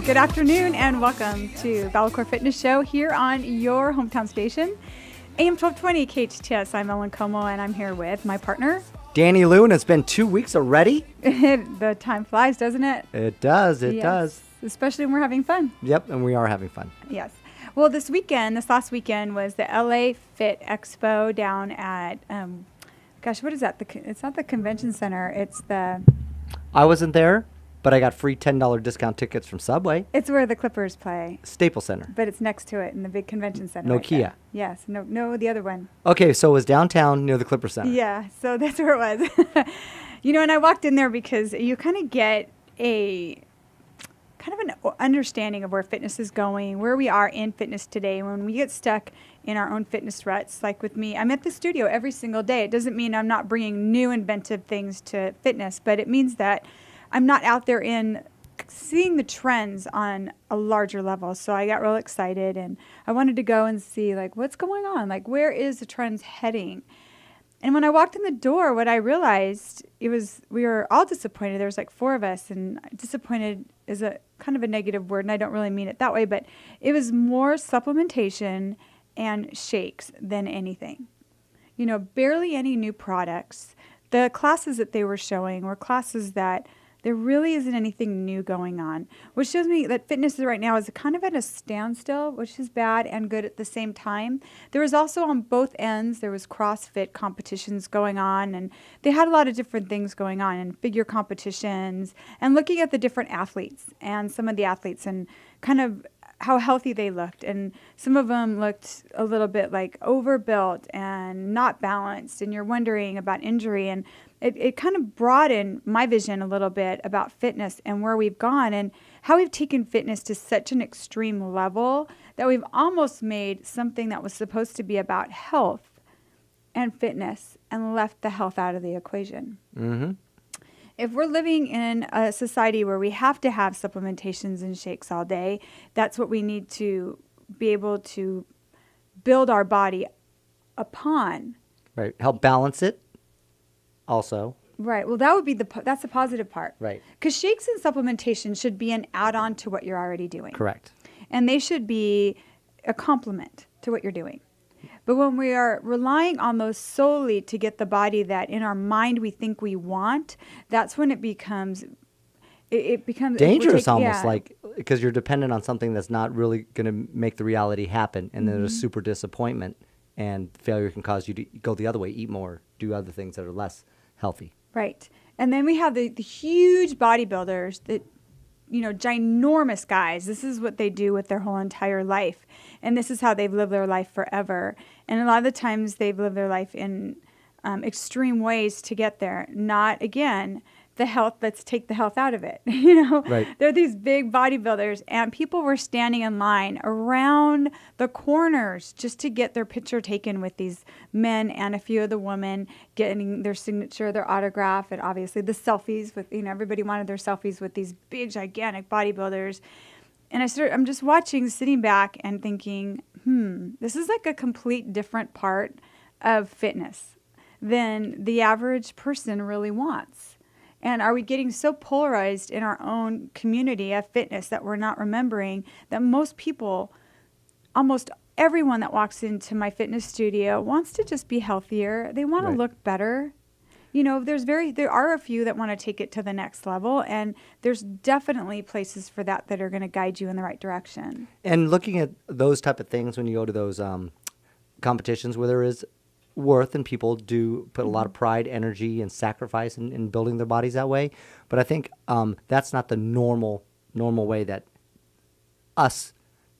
Good afternoon and welcome to BalaCore Fitness Show here on your hometown station, AM 1220 KHTS. I'm Ellen Como and I'm here with my partner, Danny Lou, and it's been 2 weeks already. The time flies, doesn't it? It does, it does. Especially when we're having fun. Yep, and we are having fun. Yes. Well, this last weekend was the LA Fit Expo down at, what is that? It's not the convention center. It's the... I wasn't there, but I got free $10 discount tickets from Subway. It's where the Clippers play. Staples Center. But it's next to it in the big convention center. Nokia. Right. Yes. No, the other one. Okay, so it was downtown near the Clippers Center. Yeah, so that's where it was. And I walked in there because you kind of get an understanding of where fitness is going, where we are in fitness today. When we get stuck in our own fitness ruts, like with me, I'm at the studio every single day. It doesn't mean I'm not bringing new inventive things to fitness, but it means that I'm not out there in seeing the trends on a larger level. So I got real excited and I wanted to go and see what's going on, where is the trends heading? And when I walked in the door, what I realized we were all disappointed. There was 4 of us, and disappointed is a kind of a negative word, and I don't really mean it that way, but it was more supplementation and shakes than anything. Barely any new products. The classes that they were showing were classes that there really isn't anything new going on, which shows me that fitness right now is kind of at a standstill, which is bad and good at the same time. There was also on both ends, there was CrossFit competitions going on, and they had a lot of different things going on, and figure competitions, and looking at the different athletes and some of the athletes and kind of how healthy they looked. And some of them looked a little bit overbuilt and not balanced, and you're wondering about injury. And it kind of broadened my vision a little bit about fitness and where we've gone and how we've taken fitness to such an extreme level that we've almost made something that was supposed to be about health and fitness and left the health out of the equation. Mm-hmm. If we're living in a society where we have to have supplementations and shakes all day, that's what we need to be able to build our body upon. Right. Help balance it also. Right. Well, that would be that's the positive part. Right. Because shakes and supplementation should be an add-on to what you're already doing. Correct. And they should be a complement to what you're doing. But when we are relying on those solely to get the body that in our mind we think we want, that's when it becomes dangerous almost, because you're dependent on something that's not really going to make the reality happen. And then there's a super disappointment, and failure can cause you to go the other way, eat more, do other things that are less healthy. Right. And then we have the huge bodybuilders that, ginormous guys. This is what they do with their whole entire life. And this is how they've lived their life forever. And a lot of the times they've lived their life in extreme ways to get there. Not, again, the health, let's take the health out of it. Right. They're these big bodybuilders, and people were standing in line around the corners just to get their picture taken with these men and a few of the women, getting their signature, their autograph, and obviously the selfies with, everybody wanted their selfies with these big, gigantic bodybuilders. And I'm just watching, sitting back and thinking, this is a complete different part of fitness than the average person really wants. And are we getting so polarized in our own community of fitness that we're not remembering that most people, almost everyone that walks into my fitness studio wants to just be healthier. They want to look better. There are a few that want to take it to the next level, and there's definitely places for that are going to guide you in the right direction. And looking at those type of things when you go to those competitions where there is worth, and people do put a lot of pride, energy, and sacrifice in building their bodies that way. But I think that's not the normal way that us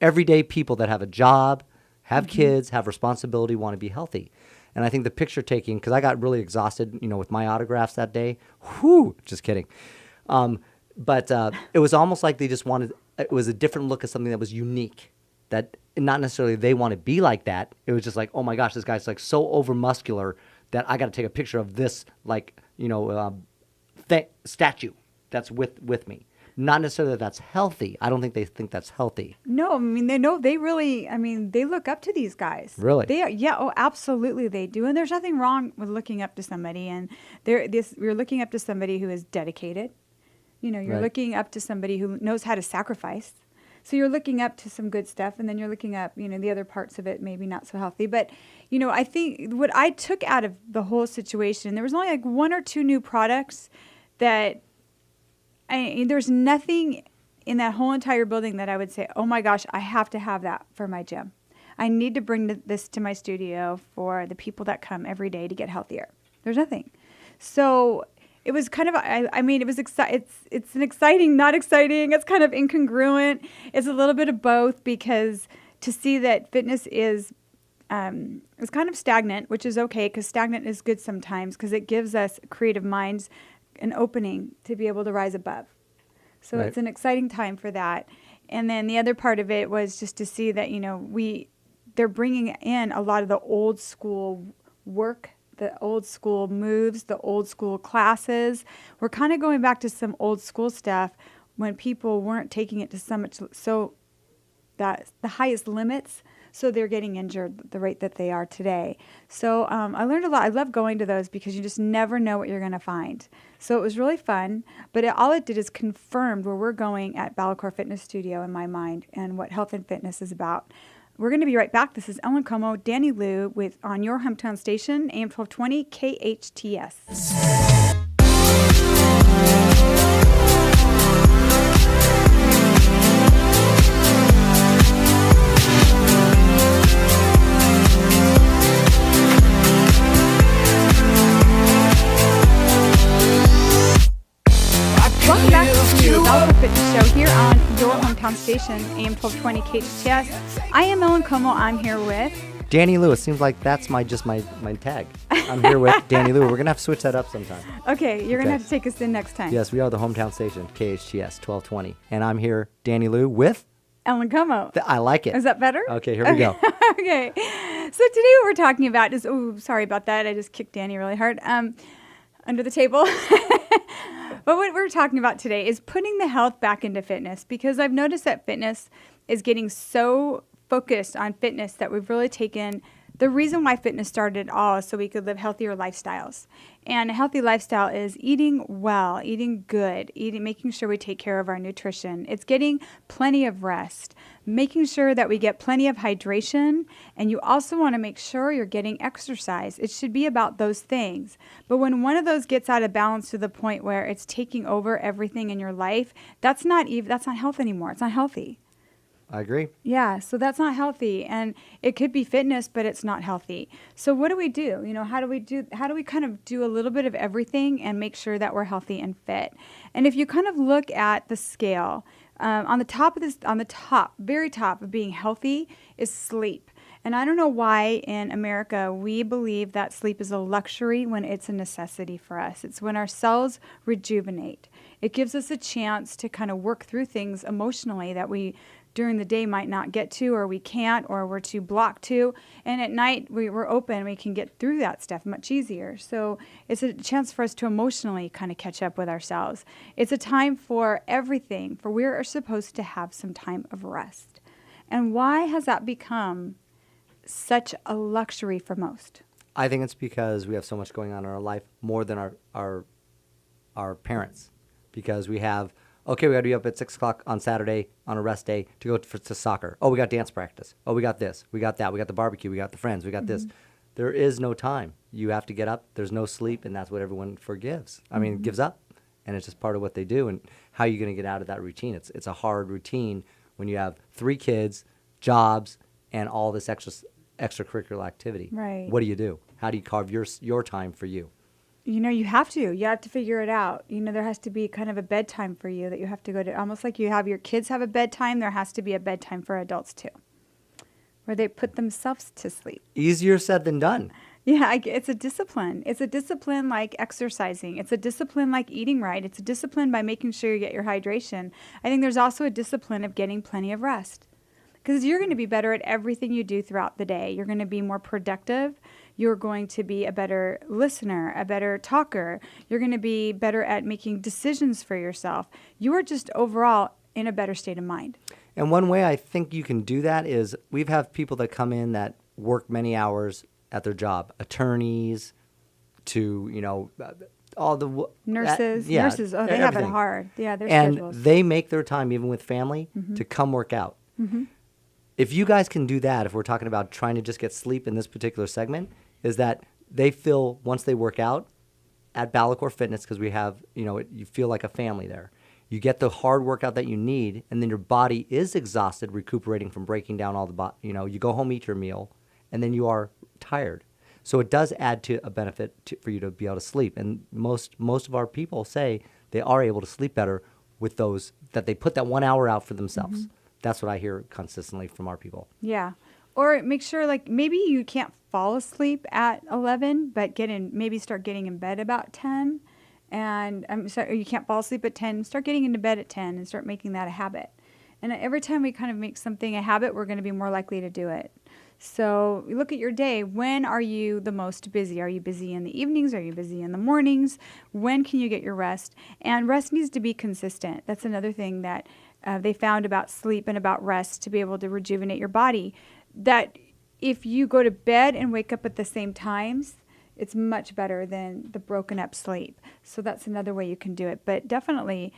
everyday people that have a job, have kids, have responsibility, want to be healthy. And I think the picture taking, because I got really exhausted, with my autographs that day. Whew, just kidding. But it was almost like they just wanted, it was a different look at something that was unique. That not necessarily they want to be like that. It was just oh my gosh, this guy's so over muscular that I got to take a picture of this statue that's with me. Not necessarily that's healthy. I don't think they think that's healthy. No, they look up to these guys. Really? Absolutely they do. And there's nothing wrong with looking up to somebody. And we're looking up to somebody who is dedicated. You're Right. looking up to somebody who knows how to sacrifice. So you're looking up to some good stuff, and then you're looking up, the other parts of it, maybe not so healthy. But, I think what I took out of the whole situation, there was only like 1 or 2 new products that there's nothing in that whole entire building that I would say, oh my gosh, I have to have that for my gym. I need to bring this to my studio for the people that come every day to get healthier. There's nothing. So it was kind of, it was it's an exciting, not exciting. It's kind of incongruent. It's a little bit of both, because to see that fitness is kind of stagnant, which is okay, because stagnant is good sometimes, because it gives us creative minds an opening to be able to rise above. So Right. It's an exciting time for that. And then the other part of it was just to see that, they're bringing in a lot of the old school work, the old school moves, the old school classes. We're kind of going back to some old school stuff when people weren't taking it to so that the highest limits, so they're getting injured the rate that they are today. So I learned a lot. I love going to those because you just never know what you're going to find. So it was really fun, but all it did is confirmed where we're going at BalaCore Fitness Studio in my mind, and what health and fitness is about. We're going to be right back. This is Ellen Como, Danny Lou, on your hometown station, AM 1220 KHTS. Welcome back to the BalaCore Fitness Show here on your hometown station, AM 1220 KHTS. I am Ellen Como. I'm here with Danny Lou. It seems like that's my tag. I'm here with Danny Lou. We're going to have to switch that up sometime. Okay, you're going to have to take us in next time. Yes, we are the hometown station, KHTS 1220. And I'm here, Danny Lou, with Ellen Como. I like it. Is that better? Okay, here we go. Okay. So today what we're talking about is, sorry about that. I just kicked Danny really hard under the table. But what we're talking about today is putting the health back into fitness, because I've noticed that fitness is getting so focused on fitness that we've really taken the reason why fitness started all is so we could live healthier lifestyles. And a healthy lifestyle is eating well, eating good, making sure we take care of our nutrition. It's getting plenty of rest, making sure that we get plenty of hydration, and you also want to make sure you're getting exercise. It should be about those things. But when one of those gets out of balance to the point where it's taking over everything in your life, that's not health anymore. It's not healthy. I agree. Yeah, so that's not healthy, and it could be fitness, but it's not healthy. So what do we do? How do we kind of do a little bit of everything and make sure that we're healthy and fit? And if you kind of look at the scale, on the very top of being healthy is sleep. And I don't know why in America we believe that sleep is a luxury when it's a necessity for us. It's when our cells rejuvenate. It gives us a chance to kind of work through things emotionally that we during the day might not get to, or we can't, or we're too blocked to. And at night we're open, we can get through that stuff much easier. So it's a chance for us to emotionally kind of catch up with ourselves. It's a time for everything, for we are supposed to have some time of rest. And why has that become such a luxury for most? I think it's because we have so much going on in our life, more than our parents, because we have, okay, we got to be up at 6 o'clock on Saturday on a rest day to go to soccer. Oh, we got dance practice. Oh, we got this. We got that. We got the barbecue. We got the friends. We got this. There is no time. You have to get up. There's no sleep, and that's what everyone gives up, and it's just part of what they do. And how are you going to get out of that routine? It's a hard routine when you have 3 kids, jobs, and all this extracurricular activity. Right. What do? How do you carve your time for you? You have to figure it out. There has to be kind of a bedtime for you that you have to go to. Almost like you have your kids have a bedtime, there has to be a bedtime for adults too, where they put themselves to sleep. Easier said than done. Yeah, it's a discipline. It's a discipline like exercising. It's a discipline like eating right. It's a discipline by making sure you get your hydration. I think there's also a discipline of getting plenty of rest, because you're going to be better at everything you do throughout the day. You're going to be more productive. You're going to be a better listener, a better talker. You're going to be better at making decisions for yourself. You are just overall in a better state of mind. And one way I think you can do that is we've had people that come in that work many hours at their job, attorneys to, all the Nurses. yeah, Nurses. Oh, they have it everything. hard. Yeah, their And schedules. they make their time, even with family, to come work out. If you guys can do that, if we're talking about trying to just get sleep in this particular segment, is that they feel once they work out at BalaCore Fitness, because we have, you feel like a family there. You get the hard workout that you need, and then your body is exhausted, recuperating from breaking down all the, you go home, eat your meal, and then you are tired. So it does add to a benefit for you to be able to sleep. And most of our people say they are able to sleep better with those, that they put that 1 hour out for themselves. That's what I hear consistently from our people. Yeah. Or make sure, like, maybe you can't fall asleep at 11, but maybe start getting in bed about 10. And you can't fall asleep at 10, start getting into bed at 10 and start making that a habit. And every time we kind of make something a habit, we're going to be more likely to do it. So look at your day. When are you the most busy? Are you busy in the evenings? Are you busy in the mornings? When can you get your rest? And rest needs to be consistent. That's another thing that they found about sleep and about rest, to be able to rejuvenate your body. That if you go to bed and wake up at the same times, it's much better than the broken up sleep. So that's another way you can do it. But definitely,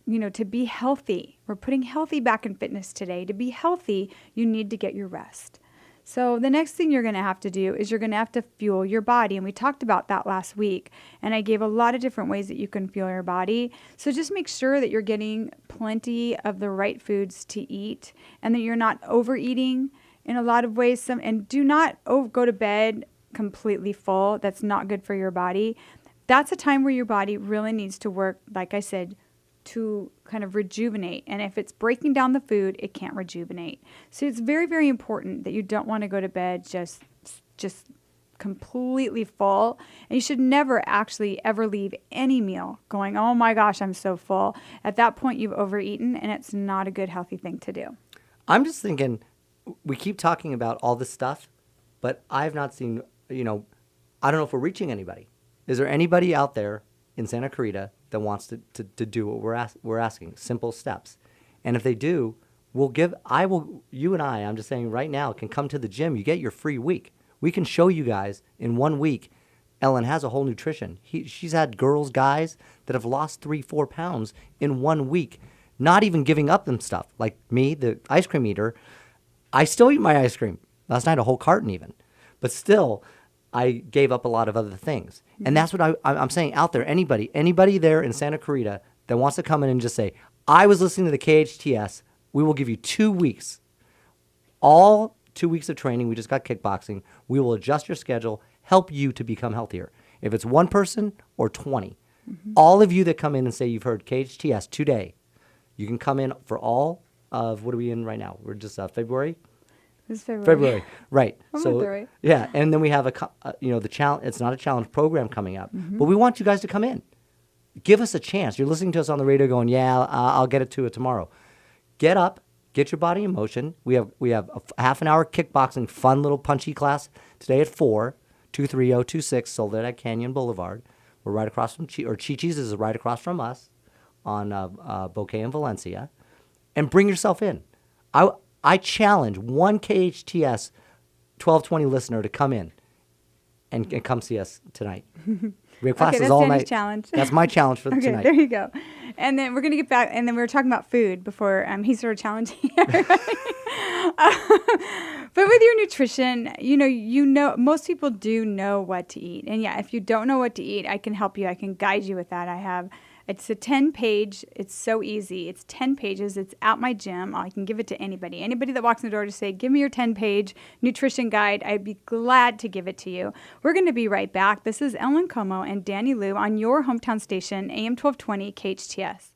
to be healthy, we're putting healthy back in fitness today. To be healthy, you need to get your rest. So the next thing you're going to have to do is you're going to have to fuel your body. And we talked about that last week. And I gave a lot of different ways that you can fuel your body. So just make sure that you're getting plenty of the right foods to eat, and that you're not overeating in a lot of ways. And do not go to bed completely full. That's not good for your body. That's a time where your body really needs to work, like I said, to kind of rejuvenate. And if it's breaking down the food, it can't rejuvenate. So it's very, very important that you don't want to go to bed just completely full. And you should never actually ever leave any meal going, oh my gosh, I'm so full. At that point, you've overeaten, and it's not a good, healthy thing to do. I'm just thinking, we keep talking about all this stuff, but I've not seen, I don't know if we're reaching anybody. Is there anybody out there in Santa Clarita that wants to do what we're asking? Simple steps. And if they do, you and I'm just saying right now, can come to the gym. You get your free week. We can show you guys in 1 week. Ellen has a whole nutrition. She's had guys that have lost 3-4 pounds in 1 week, not even giving up them stuff. Like me, the ice cream eater, I still eat my ice cream. Last night, a whole carton even. But still, I gave up a lot of other things. And that's what I'm saying out there. Anybody there in Santa Clarita that wants to come in and just say, I was listening to the KHTS, we will give you 2 weeks. All 2 weeks of training. We just got kickboxing. We will adjust your schedule, help you to become healthier. If it's one person or 20, all of you that come in and say you've heard KHTS today, you can come in for all of, what are we in right now? We're just February? It's February. February, right. February. Yeah, and then we have the challenge. It's not a challenge program coming up, but we want you guys to come in. Give us a chance. You're listening to us on the radio going, yeah, I'll get to it tomorrow. Get up, get your body in motion. We have a half an hour kickboxing, fun little punchy class today at 4, 23026 Soledad Canyon Boulevard. We're right across from Chi-Chi's is right across from us on Bouquet and Valencia. And bring yourself in. I challenge one KHTS 1220 listener to come in and come see us tonight. We have classes all night. Challenge. That's my challenge for tonight. There you go. And then we're going to get back, and then we were talking about food before he started challenging everybody. But with your nutrition, most people do know what to eat. And yeah, if you don't know what to eat, I can help you. I can guide you with that. It's a 10-page. It's so easy. It's 10 pages. It's at my gym. I can give it to anybody. Anybody that walks in the door to say, give me your 10-page nutrition guide, I'd be glad to give it to you. We're going to be right back. This is Ellen Como and Danny Liu on your hometown station, AM 1220 KHTS.